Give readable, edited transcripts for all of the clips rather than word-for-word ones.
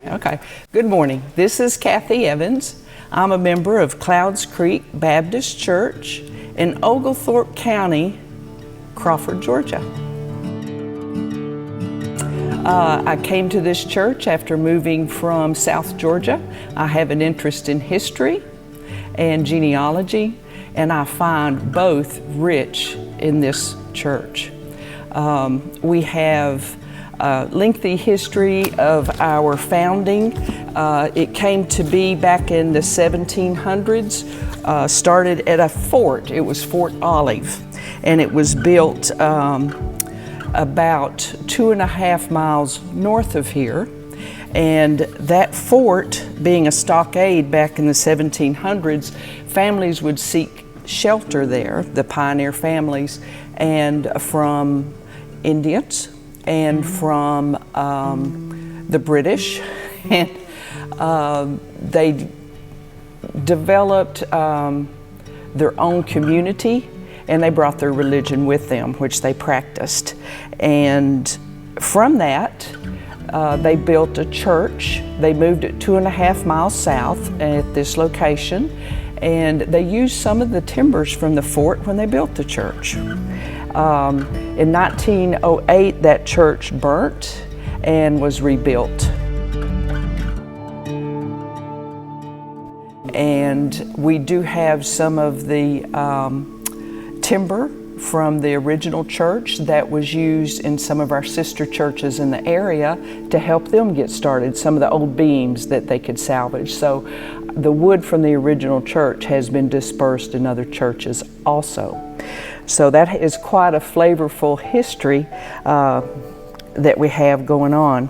Okay. Good morning. This is Kathy Evans. I'm a member of Clouds Creek Baptist Church in Oglethorpe County, Crawford, Georgia. I came to this church after moving from South Georgia. I have an interest in history and genealogy, and I find both rich in this church. We have a lengthy history of our founding. It came to be back in the 1700s, started at a fort. It was Fort Olive, and it was built about 2.5 miles north of here. And that fort, being a stockade back in the 1700s, families would seek shelter there, the pioneer families, and from Indians and from the British. And they developed their own community, and they brought their religion with them, which they practiced. And from that, they built a church. They moved it 2.5 miles south at this location, and they used some of the timbers from the fort when they built the church. In 1908, that church burnt and was rebuilt. And we do have some of the timber from the original church that was used in some of our sister churches in the area to help them get started, some of the old beams that they could salvage. So the wood from the original church has been dispersed in other churches also. So that is quite a flavorful history that we have going on.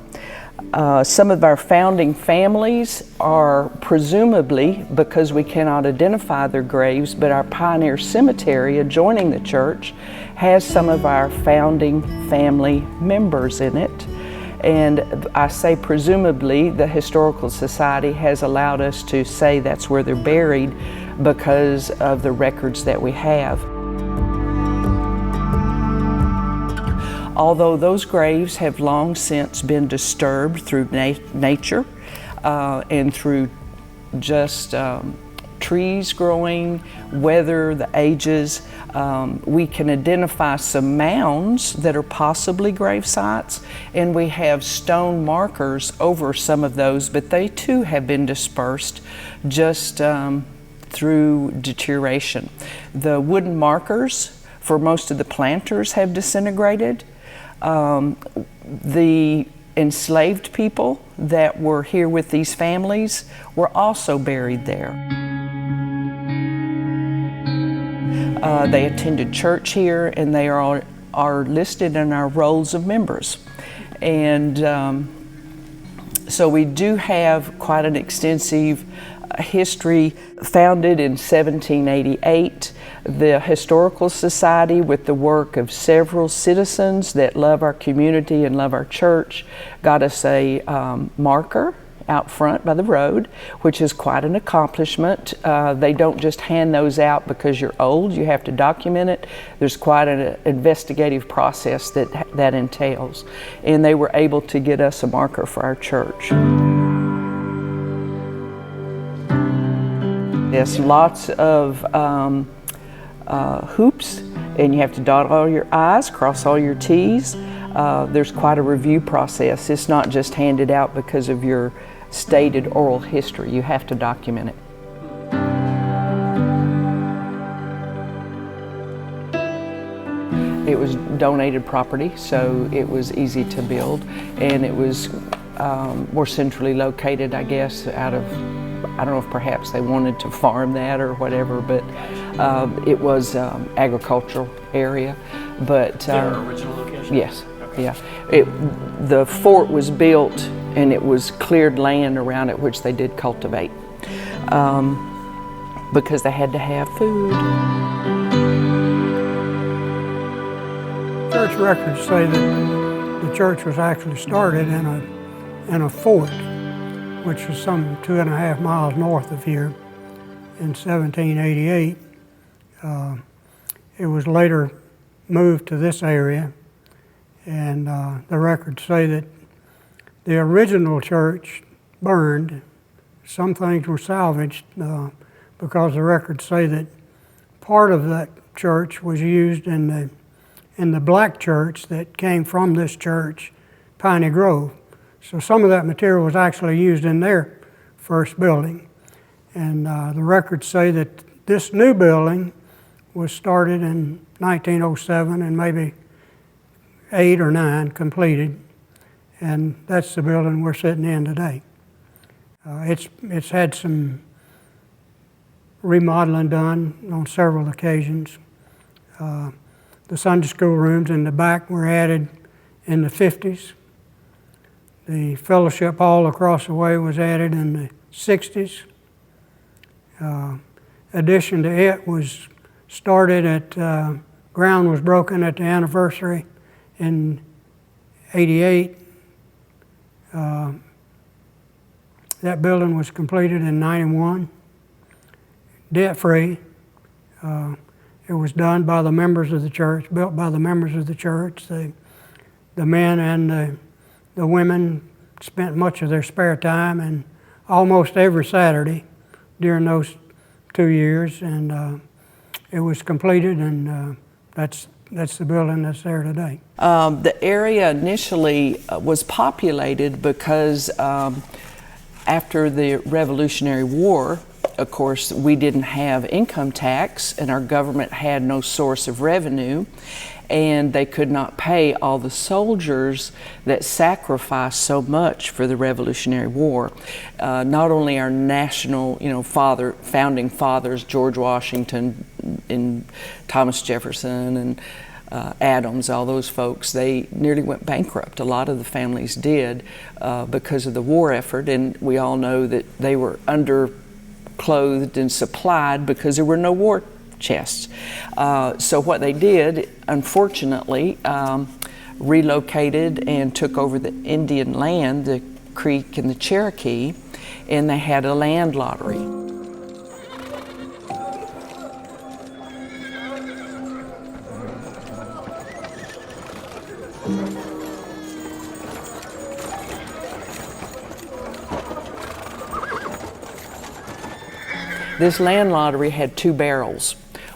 Some of our founding families are presumably, because we cannot identify their graves, but our pioneer cemetery adjoining the church has some of our founding family members in it. And I say presumably, the Historical Society has allowed us to say that's where they're buried because of the records that we have. Although those graves have long since been disturbed through nature and through just trees growing, weather, the ages, we can identify some mounds that are possibly grave sites, and we have stone markers over some of those, but they too have been dispersed just through deterioration. The wooden markers for most of the planters have disintegrated. The enslaved people that were here with these families were also buried there. They attended church here, and they are listed in our rolls of members. And so we do have quite an extensive history. Founded in 1788, the Historical Society, with the work of several citizens that love our community and love our church, got us a marker out front by the road, which is quite an accomplishment. They don't just hand those out because you're old, you have to document it. There's quite an investigative process that entails. And they were able to get us a marker for our church. There's lots of hoops, and you have to dot all your I's, cross all your T's. There's quite a review process. It's not just handed out because of your stated oral history. You have to document it. It was donated property, so it was easy to build, and it was more centrally located, I guess, out of, I don't know if perhaps they wanted to farm that or whatever, but it was agricultural area. But their original location? Yes, okay. Yeah. The fort was built, and it was cleared land around it, which they did cultivate because they had to have food. Church records say that the church was actually started in a fort, which was some 2.5 miles north of here in 1788. It was later moved to this area, and the records say that the original church burned. Some things were salvaged because the records say that part of that church was used in the black church that came from this church, Piney Grove. So some of that material was actually used in their first building. And the records say that this new building was started in 1907 and maybe 8 or 9 completed. And that's the building we're sitting in today. It's had some remodeling done on several occasions. The Sunday school rooms in the back were added in the 50s. The fellowship hall across the way was added in the 60s. Addition to it was started at, ground was broken at the anniversary in '88. That building was completed in '91, debt-free. It was done by the members of the church, built by the members of the church. The men and the women spent much of their spare time, and almost every Saturday during those 2 years, and it was completed, and that's the building that's there today. The area initially was populated because after the Revolutionary War, of course, we didn't have income tax and our government had no source of revenue, and they could not pay all the soldiers that sacrificed so much for the Revolutionary War. Not only our national, founding fathers, George Washington and Thomas Jefferson and Adams, all those folks, they nearly went bankrupt. A lot of the families did because of the war effort, and we all know that they were underclothed and supplied because there were no war chests. So what they did, unfortunately, relocated and took over the Indian land, the Creek and the Cherokee, and they had a land lottery. This land lottery had 2 barrels.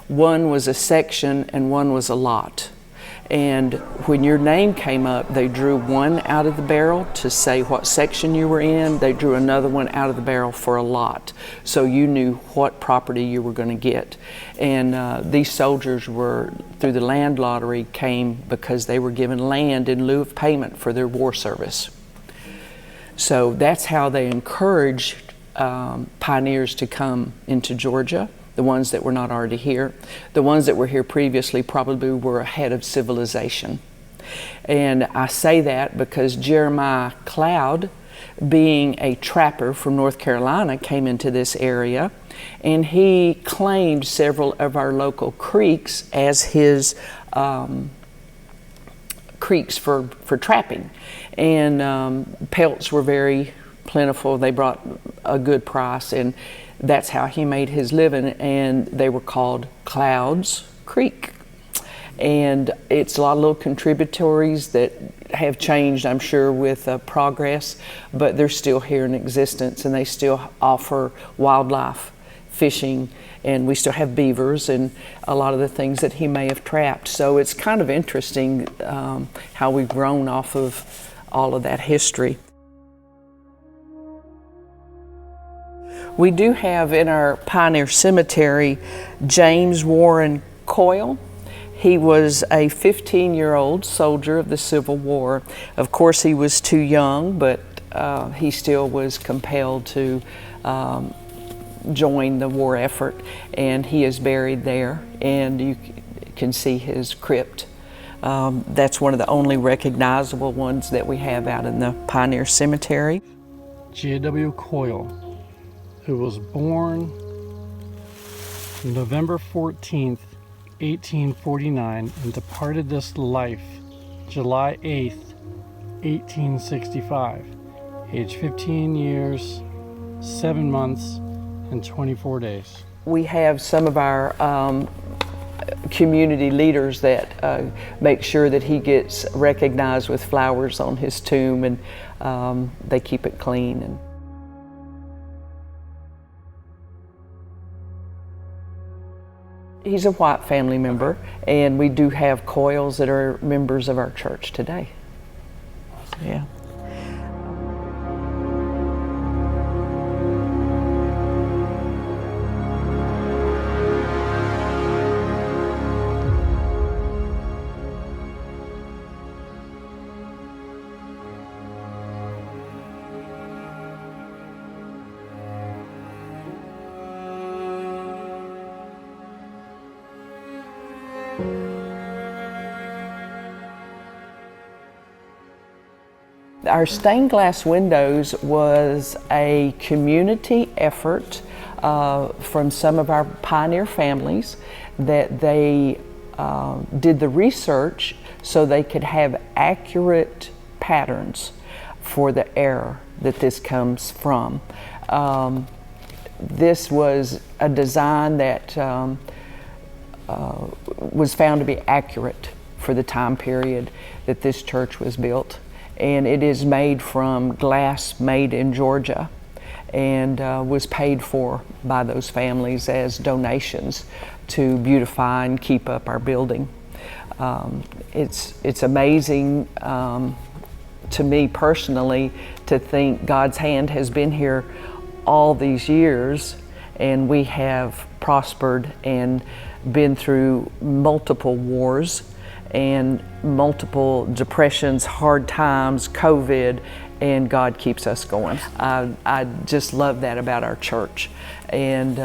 One was a section and one was a lot. And when your name came up, they drew one out of the barrel to say what section you were in. They drew another one out of the barrel for a lot. So you knew what property you were going to get. And these soldiers were, through the land lottery, came because they were given land in lieu of payment for their war service. So that's how they encouraged pioneers to come into Georgia, the ones that were not already here. The ones that were here previously probably were ahead of civilization. And I say that because Jeremiah Cloud, being a trapper from North Carolina, came into this area, and he claimed several of our local creeks as his creeks for trapping. And pelts were very plentiful. They brought a good price, and that's how he made his living, and they were called Clouds Creek. And it's a lot of little contributories that have changed, I'm sure, with progress, but they're still here in existence, and they still offer wildlife, fishing, and we still have beavers and a lot of the things that he may have trapped. So it's kind of interesting how we've grown off of all of that history. We do have in our Pioneer Cemetery James Warren Coyle. He was a 15-year-old soldier of the Civil War. Of course, he was too young, but he still was compelled to join the war effort, and he is buried there, and you can see his crypt. That's one of the only recognizable ones that we have out in the Pioneer Cemetery. J.W. Coyle, who was born November 14th, 1849, and departed this life July 8th, 1865, age 15 years, 7 months, and 24 days. We have some of our community leaders that make sure that he gets recognized with flowers on his tomb, and they keep it clean. He's a white family member, and we do have Coyles that are members of our church today. Yeah. Our stained glass windows was a community effort from some of our pioneer families that they did the research so they could have accurate patterns for the error that this comes from. This was a design that was found to be accurate for the time period that this church was built. And it is made from glass made in Georgia, and was paid for by those families as donations to beautify and keep up our building. It's amazing to me personally to think God's hand has been here all these years, and we have prospered and been through multiple wars and multiple depressions, hard times, COVID, and God keeps us going. I just love that about our church. And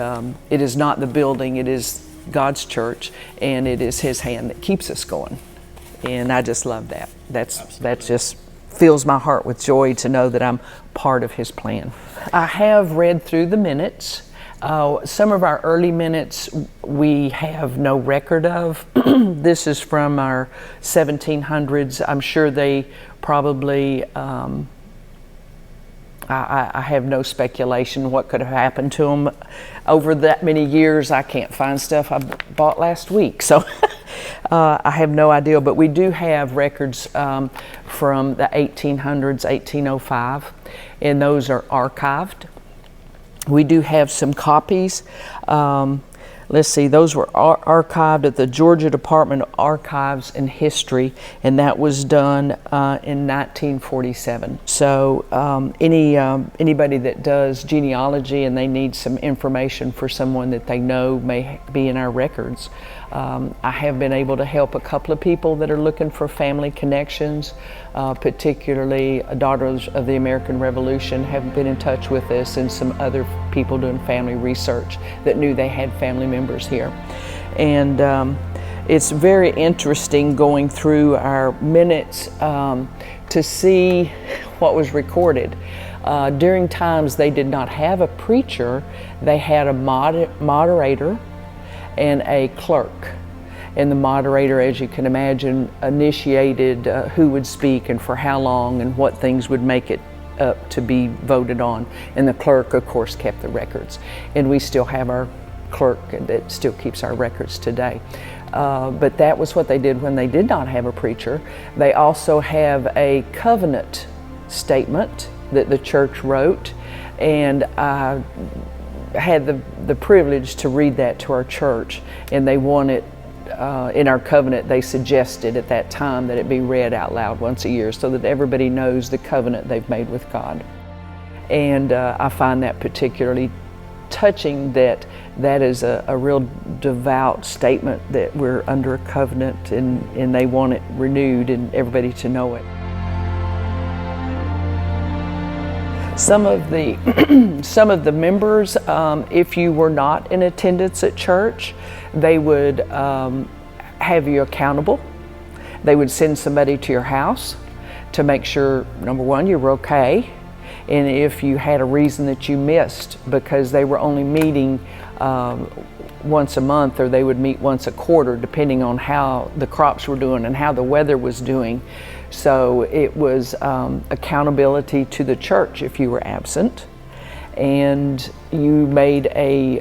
it is not the building, it is God's church, and it is His hand that keeps us going. And I just love that. That just fills my heart with joy to know that I'm part of His plan. I have read through the minutes. Some of our early minutes we have no record of. This is from our 1700s. I'm sure they probably, I have no speculation what could have happened to them. Over that many years, I can't find stuff I bought last week, so I have no idea. But we do have records from the 1800s, 1805, and those are archived. We do have some copies. Let's see, those were archived at the Georgia Department of Archives and History, and that was done in 1947. So anybody that does genealogy and they need some information for someone that they know may be in our records, I have been able to help a couple of people that are looking for family connections, particularly Daughters of the American Revolution have been in touch with us, and some other people doing family research that knew they had family members here. And it's very interesting going through our minutes to see what was recorded. During times they did not have a preacher, they had a moderator and a clerk. And the moderator, as you can imagine, initiated who would speak and for how long and what things would make it up to be voted on. And the clerk, of course, kept the records. And we still have our clerk that still keeps our records today. But that was what they did when they did not have a preacher. They also have a covenant statement that the church wrote, and I had the privilege to read that to our church, and they wanted in our covenant, they suggested at that time that it be read out loud once a year so that everybody knows the covenant they've made with God. And I find that particularly touching, that is a real devout statement that we're under a covenant, and they want it renewed and everybody to know it. Some of the members, if you were not in attendance at church, they would have you accountable. They would send somebody to your house to make sure, number one, you were okay, and if you had a reason that you missed because they were only meeting once a month, or they would meet once a quarter, depending on how the crops were doing and how the weather was doing. So it was accountability to the church if you were absent, and you made a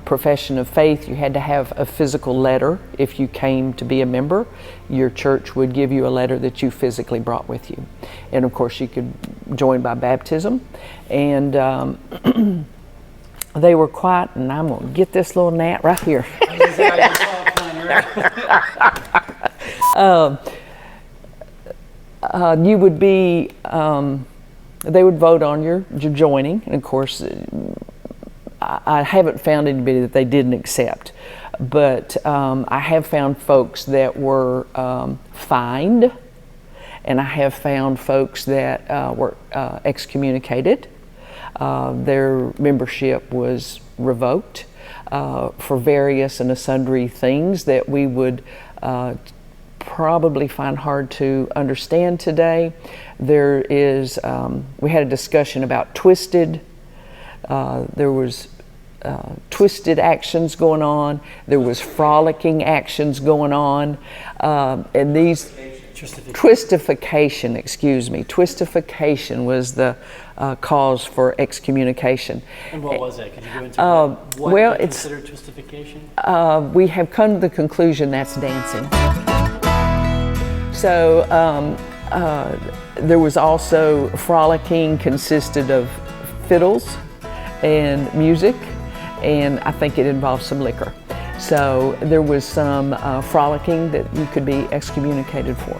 profession of faith. You had to have a physical letter. If you came to be a member, your church would give you a letter that you physically brought with you. And of course you could join by baptism. And they were quiet, and I'm gonna get this little gnat right here. You would be, they would vote on your joining, and of course, I haven't found anybody that they didn't accept, but I have found folks that were fined, and I have found folks that were excommunicated. Their membership was revoked for various and sundry things that we would probably find hard to understand today. There is, we had a discussion about twisted. There was twisted actions going on. There was frolicking actions going on, and these twistification. Excuse me, twistification was the cause for excommunication. And what was that? Could you go into what well, you it's consider twistification? we have come to the conclusion that's dancing. So there was also frolicking, consisted of fiddles and music, and I think it involved some liquor. So there was some frolicking that you could be excommunicated for.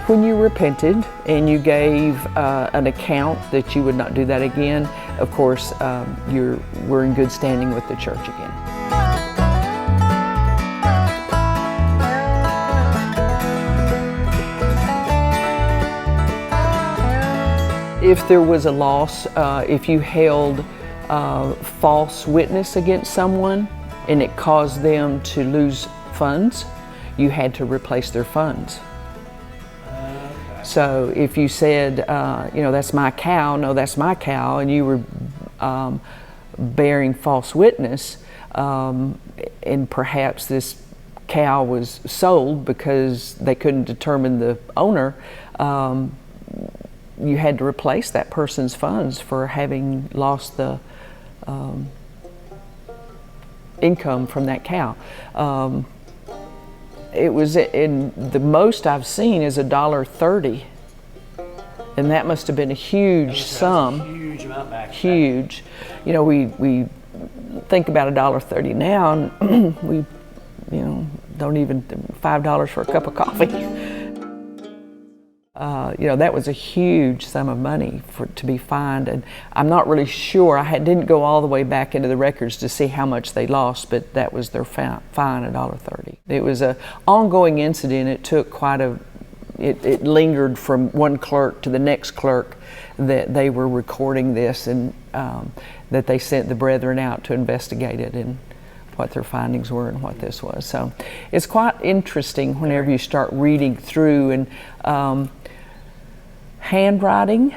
When you repented and you gave an account that you would not do that again, of course, we're in good standing with the church again. If there was a loss, if you held false witness against someone and it caused them to lose funds, you had to replace their funds. Okay. So if you said, that's my cow, no, that's my cow, and you were bearing false witness, and perhaps this cow was sold because they couldn't determine the owner, you had to replace that person's funds for having lost the income from that cow. It was in the most I've seen is $1.30, and that must have been a huge sum. Huge amount back. Huge. You know, we think about $1.30 now, and we, don't even $5 for a cup of coffee. That was a huge sum of money to be fined, and I'm not really sure. I didn't go all the way back into the records to see how much they lost, but that was their fine, $1.30. It was an ongoing incident. It took it lingered from one clerk to the next clerk that they were recording this, and that they sent the brethren out to investigate it and what their findings were and what this was. So it's quite interesting whenever you start reading through, and handwriting,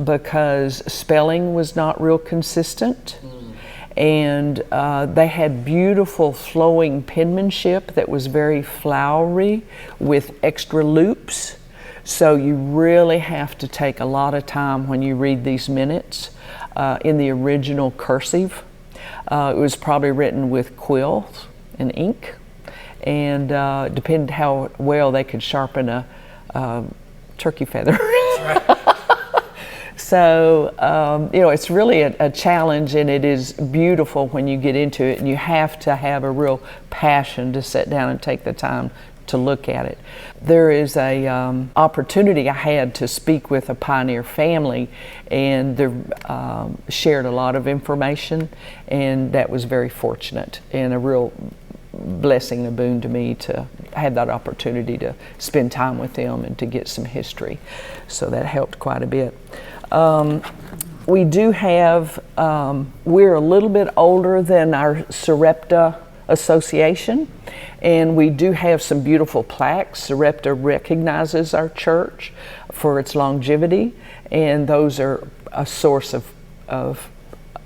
because spelling was not real consistent. And they had beautiful flowing penmanship that was very flowery with extra loops. So you really have to take a lot of time when you read these minutes in the original cursive. It was probably written with quills and ink, and depended how well they could sharpen a turkey feather. So, it's really a challenge, and it is beautiful when you get into it, and you have to have a real passion to sit down and take the time to look at it. There is a opportunity I had to speak with a pioneer family, and they shared a lot of information, and that was very fortunate and a real blessing, a boon to me to have that opportunity to spend time with them and to get some history. So that helped quite a bit. We do have, we're a little bit older than our Sarepta Association, and we do have some beautiful plaques. Sarepta recognizes our church for its longevity, and those are a source of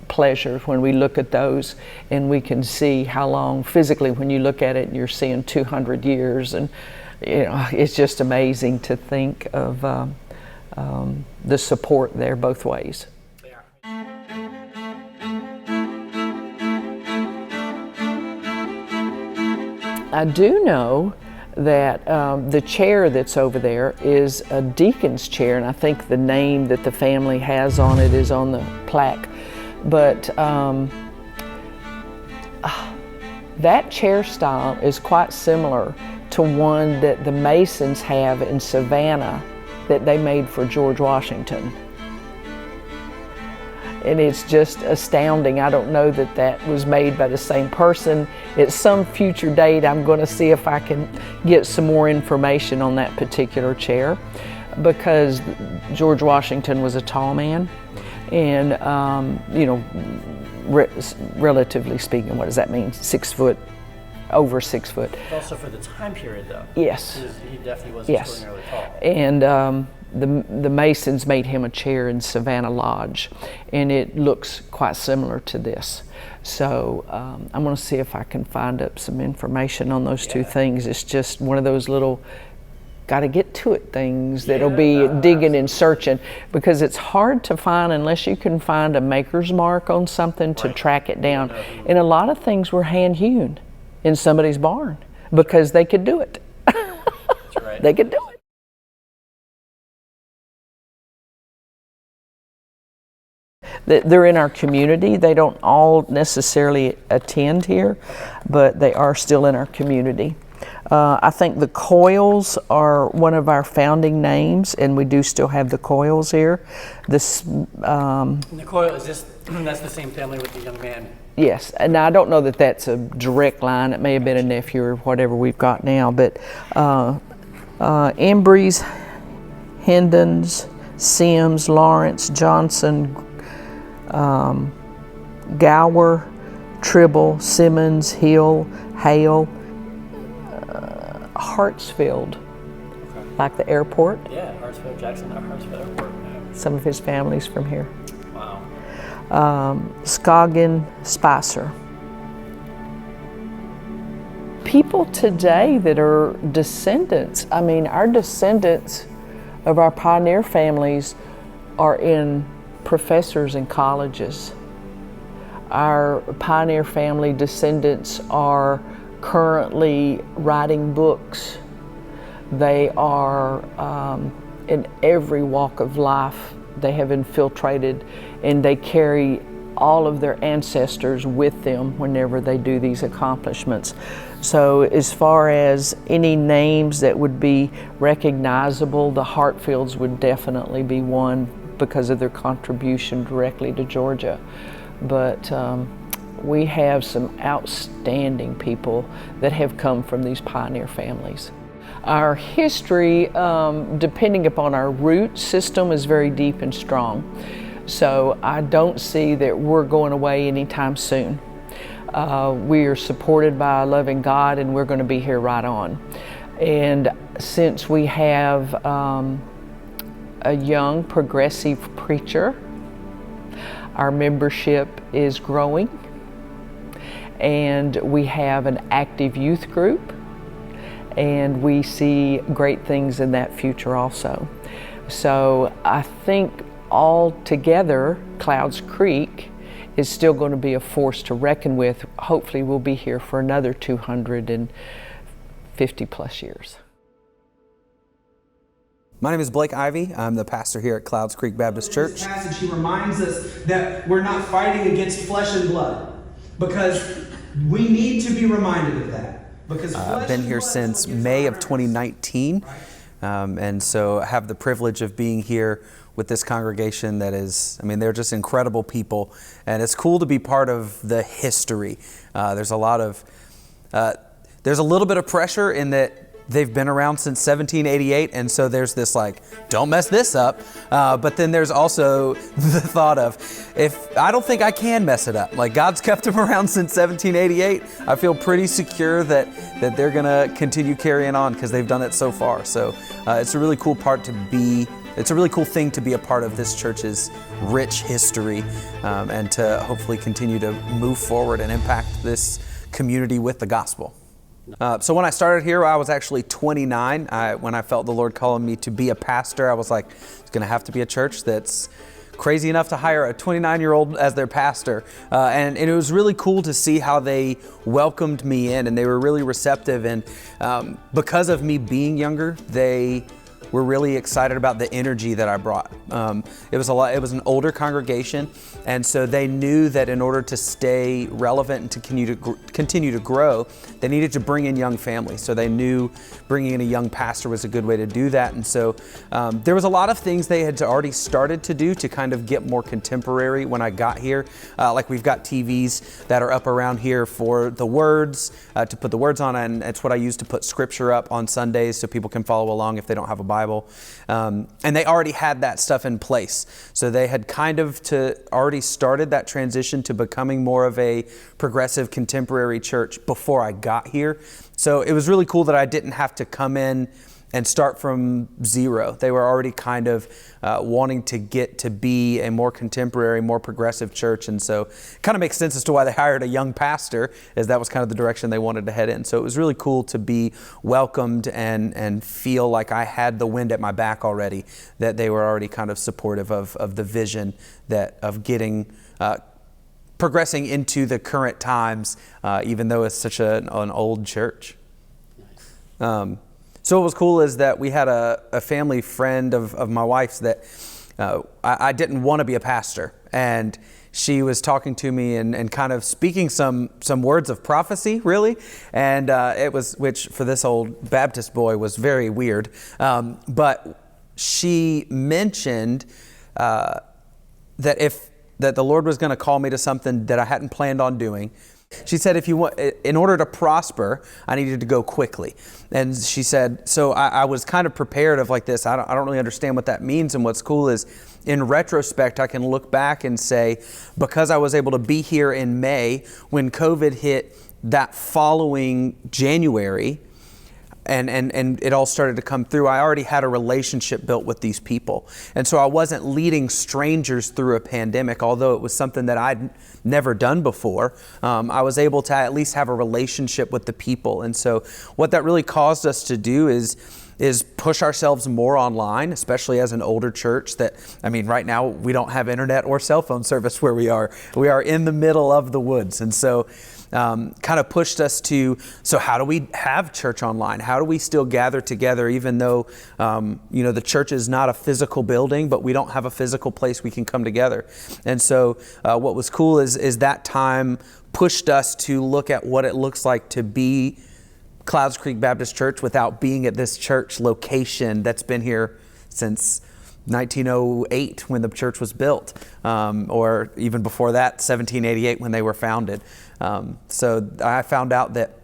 pleasure when we look at those, and we can see how long physically, when you look at it, you're seeing 200 years, and it's just amazing to think of the support there both ways. I do know that the chair that's over there is a deacon's chair, and I think the name that the family has on it is on the plaque. But that chair style is quite similar to one that the Masons have in Savannah that they made for George Washington. And it's just astounding. I don't know that that was made by the same person. At some future date, I'm going to see if I can get some more information on that particular chair, because George Washington was a tall man, and you know, relatively speaking, what does that mean? 6 foot, over 6 foot. Also for the time period, though. Yes. He definitely was Yes. extraordinarily tall. And the Masons made him a chair in Savannah Lodge, and it looks quite similar to this. So I'm going to see if I can find up some information on those two things. It's just one of those little got to get to it things that'll be digging and searching, because it's hard to find unless you can find a maker's mark on something to track it down. And a lot of things were hand hewn in somebody's barn because they could do it. That's right. They could do it. They're in our community. They don't all necessarily attend here, but they are still in our community. I think the Coils are one of our founding names, and we do still have the Coils here. This, And the Coil, is this, that's the same family with the young man? yes, and I don't know that that's a direct line. It may have been a nephew or whatever we've got now, but Embreys, Hendons, Sims, Lawrence, Johnson, Gower, Tribble, Simmons, Hill, Hale, Hartsfield, like the airport. Yeah, Hartsfield, Jackson, Hartsfield Airport. Yeah. Some of his family's from here. Wow. Scoggin, Spicer. People today that are descendants, I mean, our descendants of our pioneer families are in professors in colleges. Our pioneer family descendants are currently writing books. They are in every walk of life. They have infiltrated, and they carry all of their ancestors with them whenever they do these accomplishments. So as far as any names that would be recognizable, the Hartfields would definitely be one because of their contribution directly to Georgia. But we have some outstanding people that have come from these pioneer families. Our history, depending upon our root system, is very deep and strong. So I don't see that we're going away anytime soon. We are supported by a loving God, and we're going to be here right on. And since we have a young progressive preacher, our membership is growing, and we have an active youth group, and we see great things in that future also. So I think all together, Clouds Creek is still going to be a force to reckon with. Hopefully we'll be here for another 250 plus years. My name is Blake Ivey. I'm the pastor here at Clouds Creek Baptist Church. In this passage, he reminds us that we're not fighting against flesh and blood, because we need to be reminded of that. Because I've been here since May of 2019, and so I have the privilege of being here with this congregation that is, I mean, they're just incredible people, and it's cool to be part of the history. There's a little bit of pressure in that they've been around since 1788, and so there's this like, don't mess this up. But then there's also the thought of, if I don't think I can mess it up. Like, God's kept them around since 1788. I feel pretty secure that they're gonna continue carrying on because they've done it so far. So it's a really cool it's a really cool thing to be a part of this church's rich history, and to hopefully continue to move forward and impact this community with the gospel. So when I started here, I was actually 29. When I felt the Lord calling me to be a pastor, I was like, it's going to have to be a church that's crazy enough to hire a 29-year-old as their pastor. And it was really cool to see how they welcomed me in, and they were really receptive. And because of me being younger, they were really excited about the energy that I brought. It was an older congregation, and so they knew that in order to stay relevant and to continue to grow, they needed to bring in young families. So they knew bringing in a young pastor was a good way to do that. And so there was a lot of things they had already started to do to kind of get more contemporary when I got here. Like we've got TVs that are up around here for the words, to put the words on, and it's what I use to put scripture up on Sundays so people can follow along if they don't have a Bible. And they already had that stuff in place. So they had kind of already started that transition to becoming more of a progressive contemporary church before I got here. So it was really cool that I didn't have to come in and start from zero. They were already kind of wanting to get to be a more contemporary, more progressive church. And so it kind of makes sense as to why they hired a young pastor, as that was kind of the direction they wanted to head in. So it was really cool to be welcomed and feel like I had the wind at my back already, that they were already kind of supportive of the vision of getting progressing into the current times, even though it's such an old church. So what was cool is that we had a family friend of my wife's that I didn't want to be a pastor. And she was talking to me and kind of speaking some words of prophecy, really. And which for this old Baptist boy was very weird. But she mentioned that the Lord was going to call me to something that I hadn't planned on doing. She said, in order to prosper, I needed to go quickly. And she said, so I was kind of prepared of like this. I don't really understand what that means. And what's cool is, in retrospect, I can look back and say, because I was able to be here in May when COVID hit that following January, and it all started to come through, I already had a relationship built with these people. And so I wasn't leading strangers through a pandemic, although it was something that I'd never done before. I was able to at least have a relationship with the people. And so what that really caused us to do is push ourselves more online, especially as an older church right now we don't have internet or cell phone service where we are. We are in the middle of the woods. And so kind of pushed us to, so how do we have church online? How do we still gather together, even though, the church is not a physical building, but we don't have a physical place we can come together. And so what was cool is that time pushed us to look at what it looks like to be Clouds Creek Baptist Church without being at this church location that's been here since 1908 when the church was built, or even before that, 1788 when they were founded. So I found out that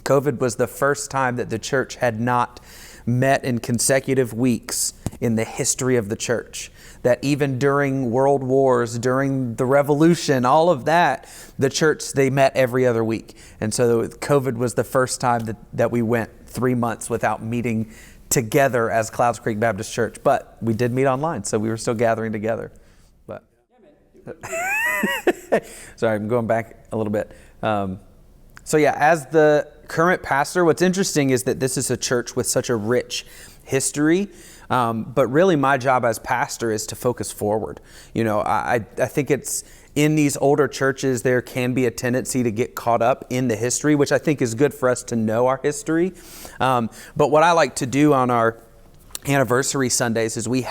COVID was the first time that the church had not met in consecutive weeks in the history of the church. That even during world wars, during the revolution, all of that, the church, they met every other week. And so COVID was the first time that we went 3 months without meeting together as Clouds Creek Baptist Church. But we did meet online, so we were still gathering together. But sorry, I'm going back a little bit. As the current pastor, what's interesting is that this is a church with such a rich history. But really my job as pastor is to focus forward. I think it's in these older churches, there can be a tendency to get caught up in the history, which I think is good for us to know our history. But what I like to do on our anniversary Sundays is we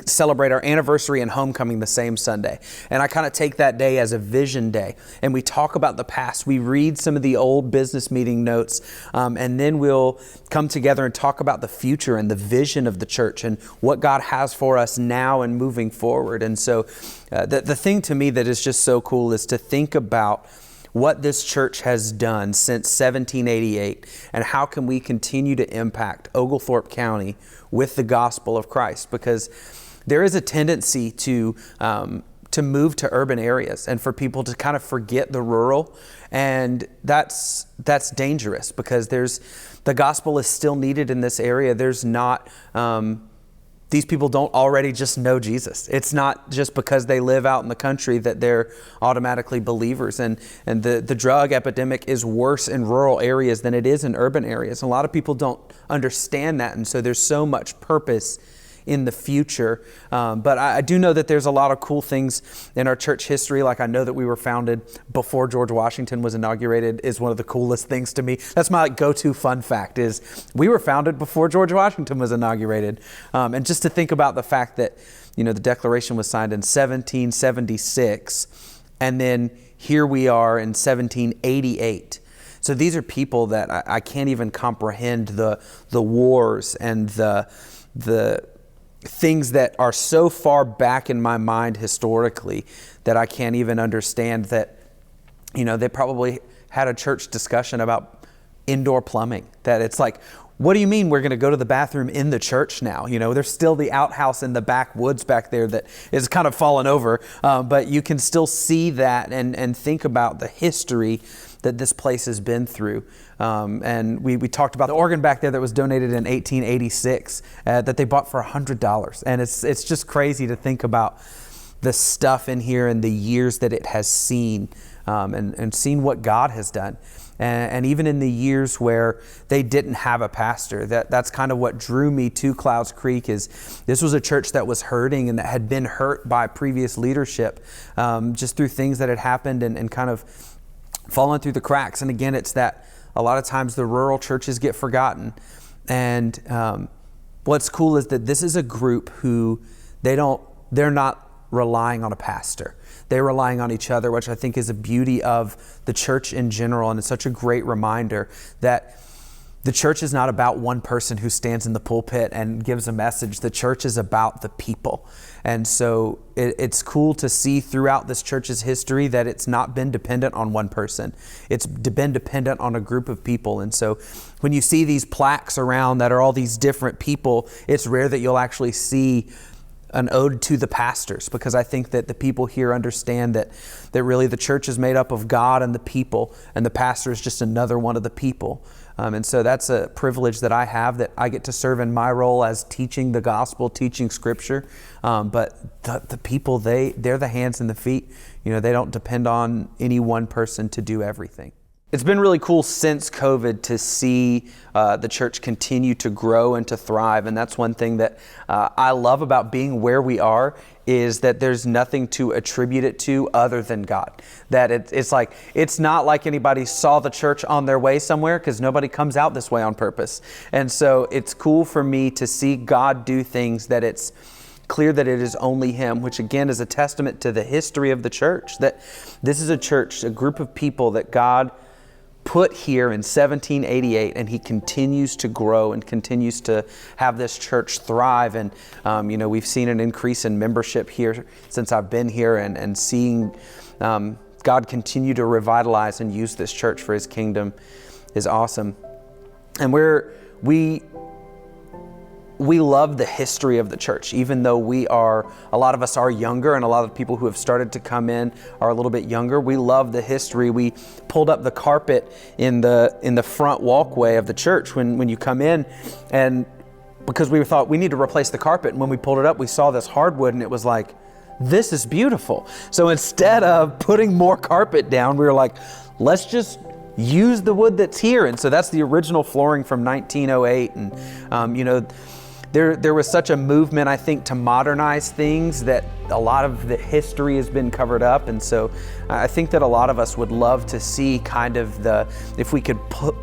celebrate our anniversary and homecoming the same Sunday. And I kind of take that day as a vision day. And we talk about the past. We read some of the old business meeting notes. And then we'll come together and talk about the future and the vision of the church and what God has for us now and moving forward. And so the thing to me that is just so cool is to think about what this church has done since 1788 and how can we continue to impact Oglethorpe County with the gospel of Christ, because there is a tendency to move to urban areas and for people to kind of forget the rural, and that's dangerous because the gospel is still needed in this area. There's not these people don't already just know Jesus. It's not just because they live out in the country that they're automatically believers. And the drug epidemic is worse in rural areas than it is in urban areas. A lot of people don't understand that. And so there's so much purpose in the future. But I do know that there's a lot of cool things in our church history. Like I know that we were founded before George Washington was inaugurated is one of the coolest things to me. That's my go-to fun fact is we were founded before George Washington was inaugurated. And just to think about the fact that, the Declaration was signed in 1776, and then here we are in 1788. So these are people that I can't even comprehend the wars and the things that are so far back in my mind historically that I can't even understand that, they probably had a church discussion about indoor plumbing, that it's like, what do you mean we're going to go to the bathroom in the church now? There's still the outhouse in the backwoods back there that is kind of fallen over, but you can still see that and think about the history that this place has been through. And we talked about the organ back there that was donated in 1886 that they bought for $100. And it's just crazy to think about the stuff in here and the years that it has seen and seen what God has done. And even in the years where they didn't have a pastor, that's kind of what drew me to Clouds Creek. Is this was a church that was hurting and that had been hurt by previous leadership, just through things that had happened and kind of fallen through the cracks. And again, it's that a lot of times the rural churches get forgotten. And what's cool is that this is a group who they're not relying on a pastor. They're relying on each other, which I think is a beauty of the church in general. And it's such a great reminder that the church is not about one person who stands in the pulpit and gives a message. The church is about the people. And so it's cool to see throughout this church's history that it's not been dependent on one person. It's been dependent on a group of people. And so when you see these plaques around that are all these different people, it's rare that you'll actually see an ode to the pastors, because I think that the people here understand that really the church is made up of God and the people, and the pastor is just another one of the people. And so that's a privilege that I have, that I get to serve in my role as teaching the gospel, teaching scripture. But the people, they're the hands and the feet. They don't depend on any one person to do everything. It's been really cool since COVID to see the church continue to grow and to thrive. And that's one thing that I love about being where we are, is that there's nothing to attribute it to other than God. That it's not like anybody saw the church on their way somewhere, because nobody comes out this way on purpose. And so it's cool for me to see God do things that it's clear that it is only Him, which again is a testament to the history of the church, that this is a church, a group of people that God put here in 1788, and He continues to grow and continues to have this church thrive. And we've seen an increase in membership here since I've been here, and seeing God continue to revitalize and use this church for His kingdom is awesome. And we love the history of the church, even though a lot of us are younger, and a lot of people who have started to come in are a little bit younger. We love the history. We pulled up the carpet in the front walkway of the church when you come in, and because we thought we need to replace the carpet. And when we pulled it up, we saw this hardwood, and it was like, this is beautiful. So instead of putting more carpet down, we were like, let's just use the wood that's here. And so that's the original flooring from 1908. And, there was such a movement, I think, to modernize things, that a lot of the history has been covered up. And so I think that a lot of us would love to see kind of if we could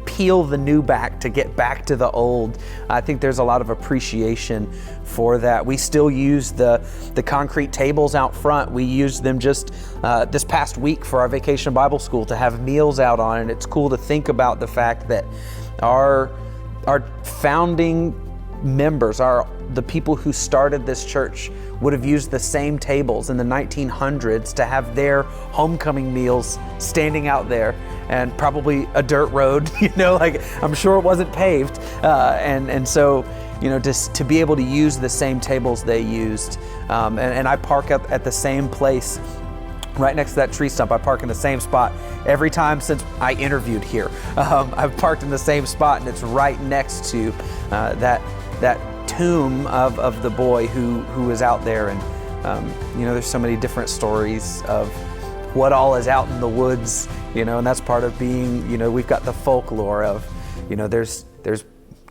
peel the new back to get back to the old. I think there's a lot of appreciation for that. We still use the concrete tables out front. We used them just this past week for our Vacation Bible School to have meals out on. And it's cool to think about the fact that our founding members, the people who started this church, would have used the same tables in the 1900s to have their homecoming meals standing out there, and probably a dirt road, I'm sure it wasn't paved. And so, just to be able to use the same tables they used. And I park up at the same place right next to that tree stump. I park in the same spot every time since I interviewed here. I've parked in the same spot, and it's right next to that tomb of the boy who was out there. And there's so many different stories of what all is out in the woods, and that's part of being, we've got the folklore of, there's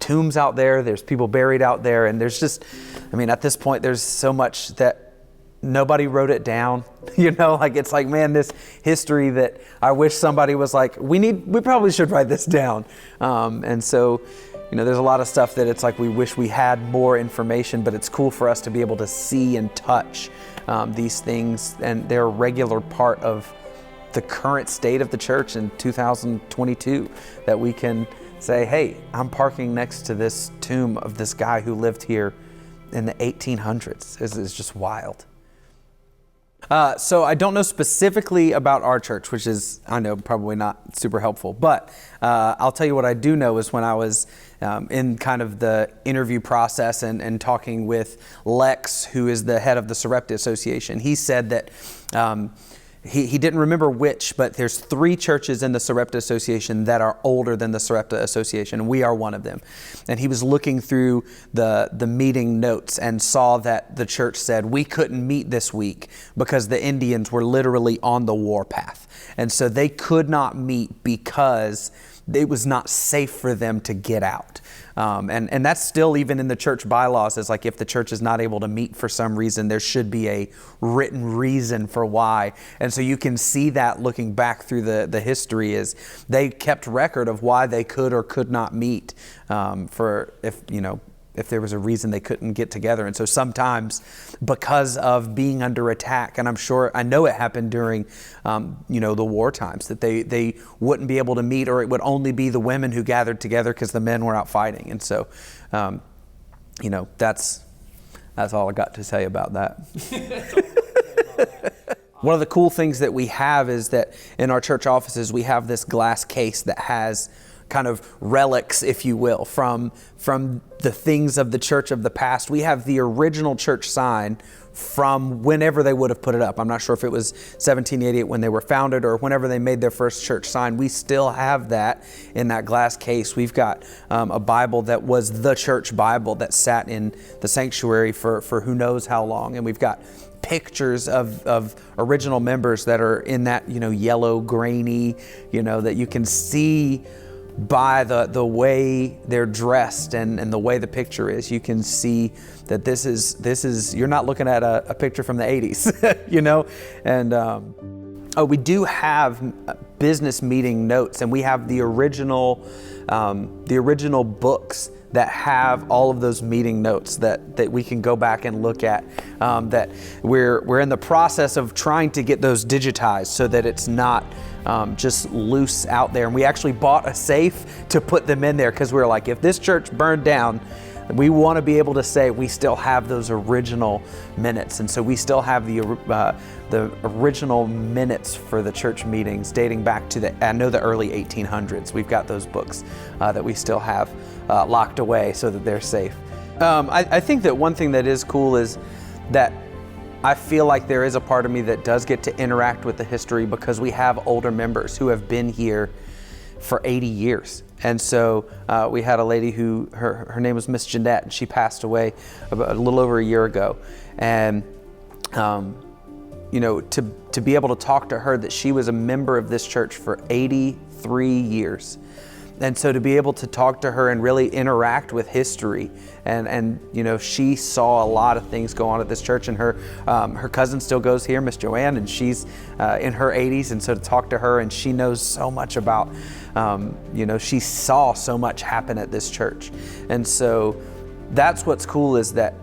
tombs out there, there's people buried out there, and there's just, I mean, at this point, there's so much that nobody wrote it down. You know, like, it's like, man, this history that I wish somebody was like, we probably should write this down. And so, you know, there's a lot of stuff that it's like we wish we had more information, but it's cool for us to be able to see and touch these things, and they're a regular part of the current state of the church in 2022, that we can say, hey, I'm parking next to this tomb of this guy who lived here in the 1800s. It's just wild. So I don't know specifically about our church, which is, I know, probably not super helpful, but I'll tell you what I do know is when I was in kind of the interview process and talking with Lex, who is the head of the Sarepta Association, he said that he didn't remember which, but there's 3 churches in the Sarepta Association that are older than the Sarepta Association, and we are one of them. And he was looking through the meeting notes and saw that the church said, we couldn't meet this week because the Indians were literally on the warpath. And so they could not meet because it was not safe for them to get out. And that's still even in the church bylaws. It's like, if the church is not able to meet for some reason, there should be a written reason for why. And so you can see that looking back through the history, is they kept record of why they could or could not meet, for if there was a reason they couldn't get together. And so sometimes, because of being under attack, and I know it happened during, the war times, that they wouldn't be able to meet, or it would only be the women who gathered together because the men were out fighting. And so, that's all I got to say about that. One of the cool things that we have is that in our church offices, we have this glass case that has kind of relics, if you will, from the things of the church of the past. We have the original church sign from whenever they would have put it up. I'm not sure if it was 1788 when they were founded or whenever they made their first church sign. We still have that in that glass case. We've got a Bible that was the church Bible that sat in the sanctuary for who knows how long. And we've got pictures of original members that are in that, yellow, grainy, that you can see by the way they're dressed and the way the picture is. You can see that this is you're not looking at a picture from the 80s, and we do have business meeting notes, and we have the original books that have all of those meeting notes that we can go back and look at, that we're in the process of trying to get those digitized so that it's not just loose out there. And we actually bought a safe to put them in there, because we were like, if this church burned down, we want to be able to say we still have those original minutes. And so we still have the original minutes for the church meetings dating back to the early 1800s. We've got those books that we still have locked away so that they're safe. I think that one thing that is cool is that I feel like there is a part of me that does get to interact with the history, because we have older members who have been here for 80 years. And so we had a lady who, her name was Miss Jeanette, and she passed away about a little over a year ago. And, to be able to talk to her, that she was a member of this church for 83 years. And so to be able to talk to her and really interact with history, and she saw a lot of things go on at this church, and her cousin still goes here, Miss Joanne, and she's in her 80s. And so to talk to her, and she knows so much about, she saw so much happen at this church. And so that's what's cool, is that,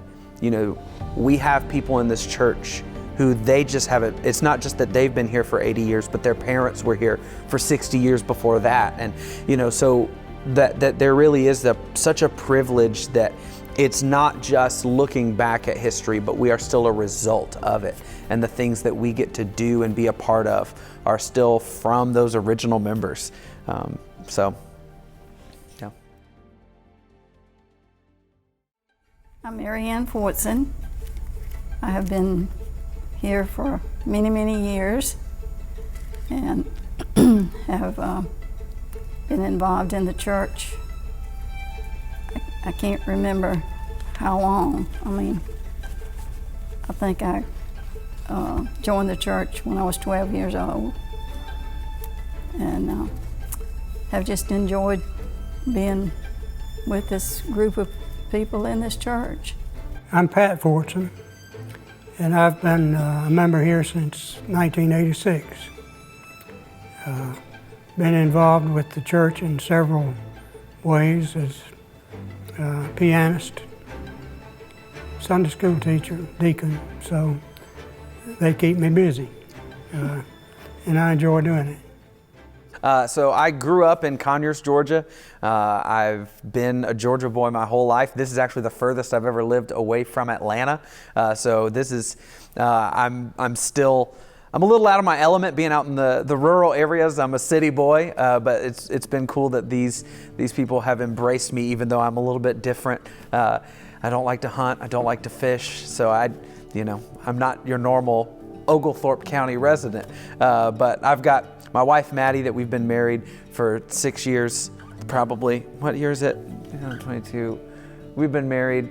we have people in this church who they just have it. It's not just that they've been here for 80 years, but their parents were here for 60 years before that. And, so that there really is such a privilege that it's not just looking back at history, but we are still a result of it. And the things that we get to do and be a part of are still from those original members. Yeah. I'm Mary Ann Fortson. I have been here for many, many years, and have been involved in the church. I can't remember how long. I think I joined the church when I was 12 years old, and have just enjoyed being with this group of people in this church. I'm Pat Fortson, and I've been a member here since 1986. Been involved with the church in several ways as a pianist, Sunday school teacher, deacon, so they keep me busy, and I enjoy doing it. So I grew up in Conyers, Georgia. I've been a Georgia boy my whole life. This is actually the furthest I've ever lived away from Atlanta. So this is, I'm a little out of my element being out in the rural areas. I'm a city boy, but it's been cool that these people have embraced me, even though I'm a little bit different. I don't like to hunt. I don't like to fish. So I'm not your normal Oglethorpe County resident. But I've got my wife, Maddie, that we've been married for 6 years, probably. What year is it? 2022. We've been married,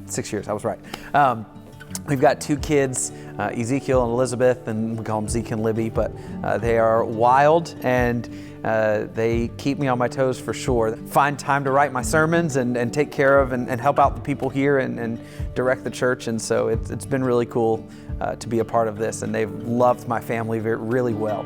6 years, I was right. We've got 2 kids, Ezekiel and Elizabeth, and we call them Zeke and Libby, but they are wild and they keep me on my toes for sure. Find time to write my sermons and take care of and help out the people here and direct the church, and so it's been really cool to be a part of this, and they've loved my family really well.